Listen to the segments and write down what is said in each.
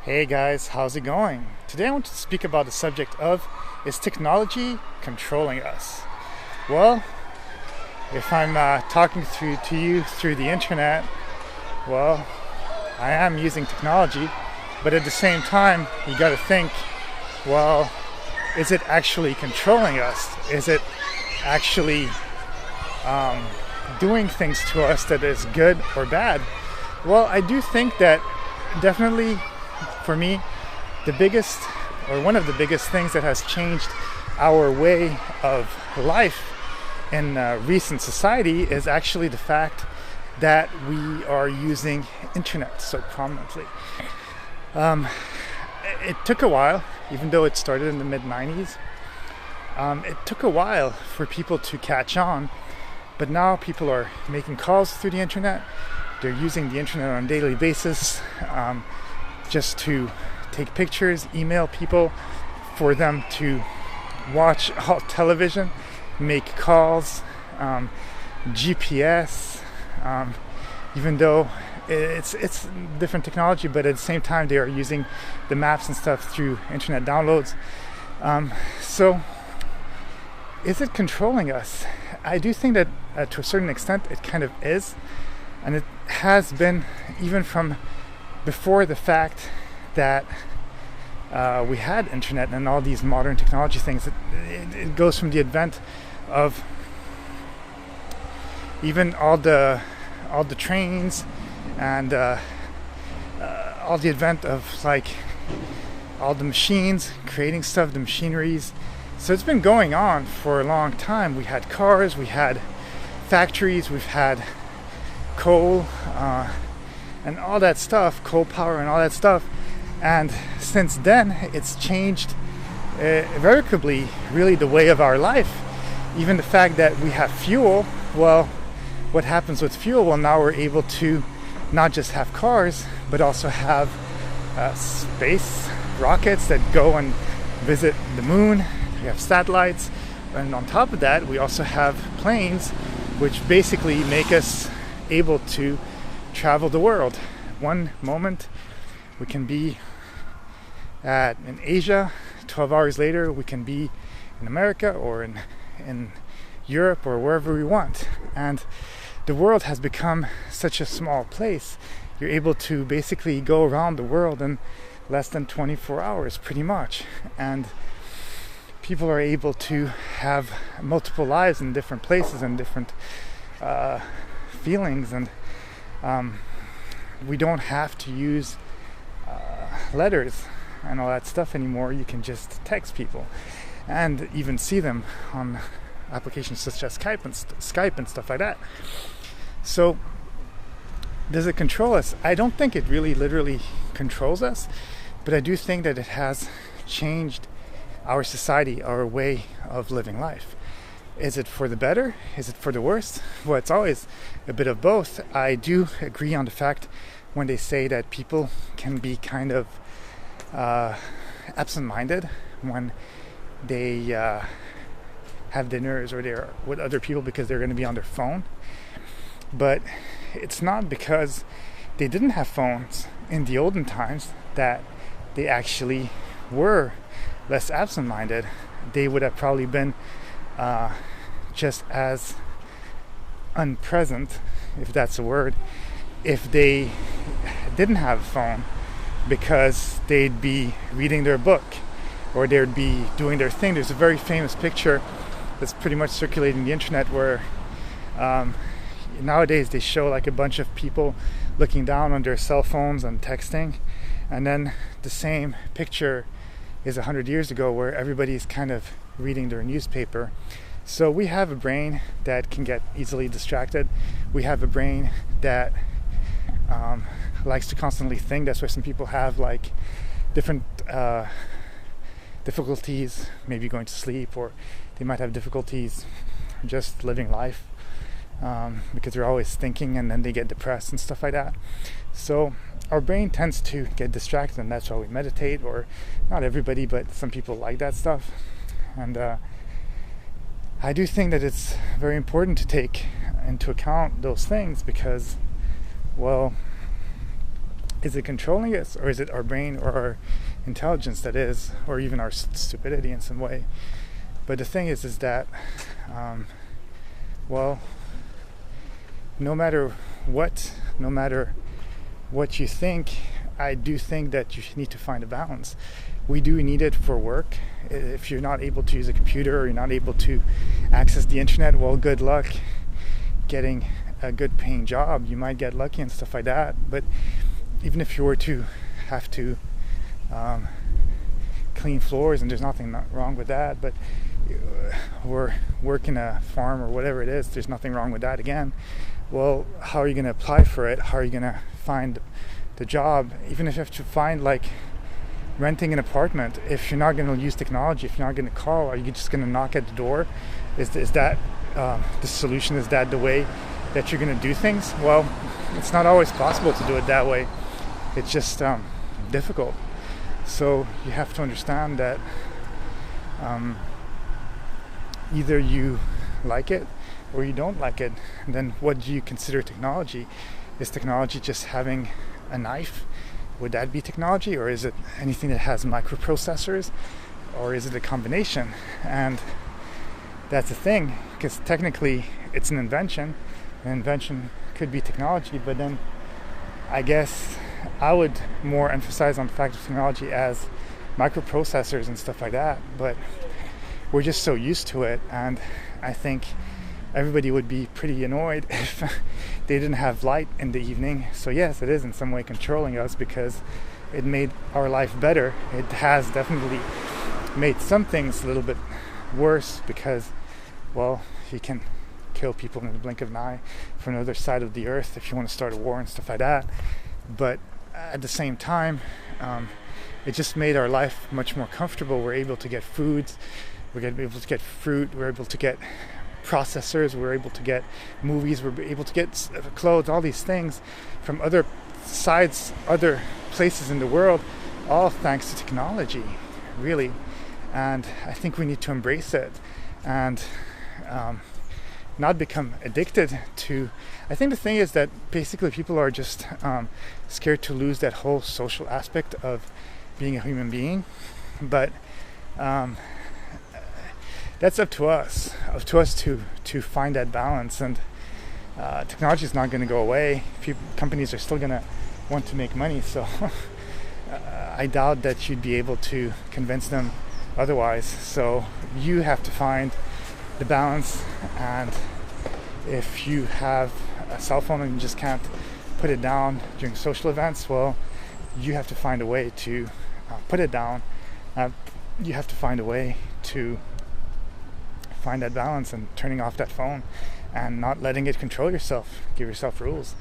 Hey guys, how's it going? Today I want to speak about the subject of, is technology controlling us? Well, if I'm talking to you through the internet, well, I am using technology, but at the same time, you got to think, well, is it actually controlling us? Is it actually doing things to us that is good or bad? Well, I do think that definitely for me, the biggest or one of the biggest things that has changed our way of life in recent society is actually the fact that we are using internet so prominently. It took a while, even though it started in the mid-90s. It took a while for people to catch on, but now people are making calls through the internet. They're using the internet on a daily basis just to take pictures, email people, for them to watch television, make calls, GPS, even though it's different technology, but at the same time they are using the maps and stuff through internet downloads. So is it controlling us? I do think that to a certain extent it kind of is, and it has been even from before the fact that we had internet and all these modern technology things. It goes from the advent of even all the trains and all the advent of like all the machines creating stuff, the machineries. So it's been going on for a long time. We had cars, we had factories, we've had coal and all that stuff, coal power and all that stuff. And since then, it's changed irrevocably, really, the way of our life. Even the fact that we have fuel, well, what happens with fuel? Well, now we're able to not just have cars, but also have space rockets that go and visit the moon. We have satellites. And on top of that, we also have planes, which basically make us able to travel the world. One moment we can be in Asia, 12 hours later we can be in America or in Europe or wherever we want. And the world has become such a small place. You're able to basically go around the world in less than 24 hours pretty much. And people are able to have multiple lives in different places and different feelings, and we don't have to use letters and all that stuff anymore. You can just text people and even see them on applications such as Skype and stuff like that. So does it control us? I don't think it really literally controls us, but I do think that it has changed our society, our way of living life. Is it for the better? Is it for the worse? Well, it's always a bit of both. I do agree on the fact when they say that people can be kind of absent-minded when they have dinners or they're with other people because they're going to be on their phone. But it's not because they didn't have phones in the olden times that they actually were less absent-minded. They would have probably been just as unpresent, if that's a word, if they didn't have a phone, because they'd be reading their book or they'd be doing their thing. There's a very famous picture that's pretty much circulating the internet where nowadays they show like a bunch of people looking down on their cell phones and texting, and then the same picture is 100 years ago where everybody's kind of reading their newspaper. So we have a brain that can get easily distracted. We have a brain that likes to constantly think. That's why some people have like different difficulties maybe going to sleep, or they might have difficulties just living life because they're always thinking, and then they get depressed and stuff like that. So our brain tends to get distracted, and that's why we meditate, or not everybody, but some people like that stuff. And I do think that it's very important to take into account those things because, well, Is it controlling us, or is it our brain or our intelligence that is, or even our stupidity in some way? But the thing is that, well, no matter what you think, I do think that you need to find a balance. We do need it for work. If you're not able to use a computer, or you're not able to access the internet, well, good luck getting a good paying job. You might get lucky and stuff like that, but even if you were to have to clean floors, and there's nothing wrong with that, but or work in a farm or whatever it is, there's nothing wrong with that again. Well, how are you going to apply for it? How are you going to find the job? Even if you have to find, like, renting an apartment, if you're not going to use technology, if you're not going to call, are you just going to knock at the door? Is that the solution? Is that the way that you're going to do things? Well, it's not always possible to do it that way. It's just difficult. So you have to understand that either you like it or you don't like it. And then what do you consider technology? Is technology just having a knife? Would that be technology? Or is it anything that has microprocessors? Or is it a combination? And that's the thing, because technically it's an invention. An invention could be technology, but then I guess I would more emphasize on the fact of technology as microprocessors and stuff like that. But we're just so used to it, and I think everybody would be pretty annoyed if they didn't have light in the evening. So yes, it is in some way controlling us, because it made our life better. It has definitely made some things a little bit worse, because, well, you can kill people in the blink of an eye from another side of the earth if you want to start a war and stuff like that. But at the same time, it just made our life much more comfortable. We're able to get foods, we're able to get fruit, we're able to get processors, we're able to get movies, we're able to get clothes, all these things from other sides, other places in the world, all thanks to technology, really. And I think we need to embrace it and not become addicted to. I think the thing is that basically people are just scared to lose that whole social aspect of being a human being. But that's up to us to find that balance. And technology is not going to go away. Companies are still going to want to make money. So I doubt that you'd be able to convince them otherwise. So you have to find the balance. And if you have a cell phone and you just can't put it down during social events, well, you have to find a way to put it down. You have to find a way to find that balance and turning off that phone and not letting it control yourself. Give yourself rules.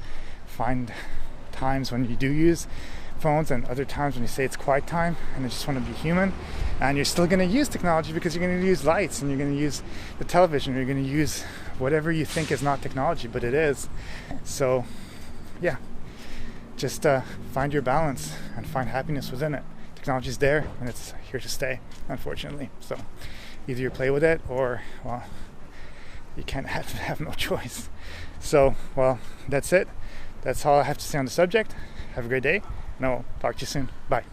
Find times when you do use phones and other times when you say it's quiet time and you just want to be human. And you're still going to use technology, because you're going to use lights and you're going to use the television, you're going to use whatever you think is not technology, but it is. So yeah, just find your balance and find happiness within it. Technology's there and it's here to stay, unfortunately. So either you play with it or, well, you can't have no choice. So, well, that's it. That's all I have to say on the subject. Have a great day, and I'll talk to you soon. Bye.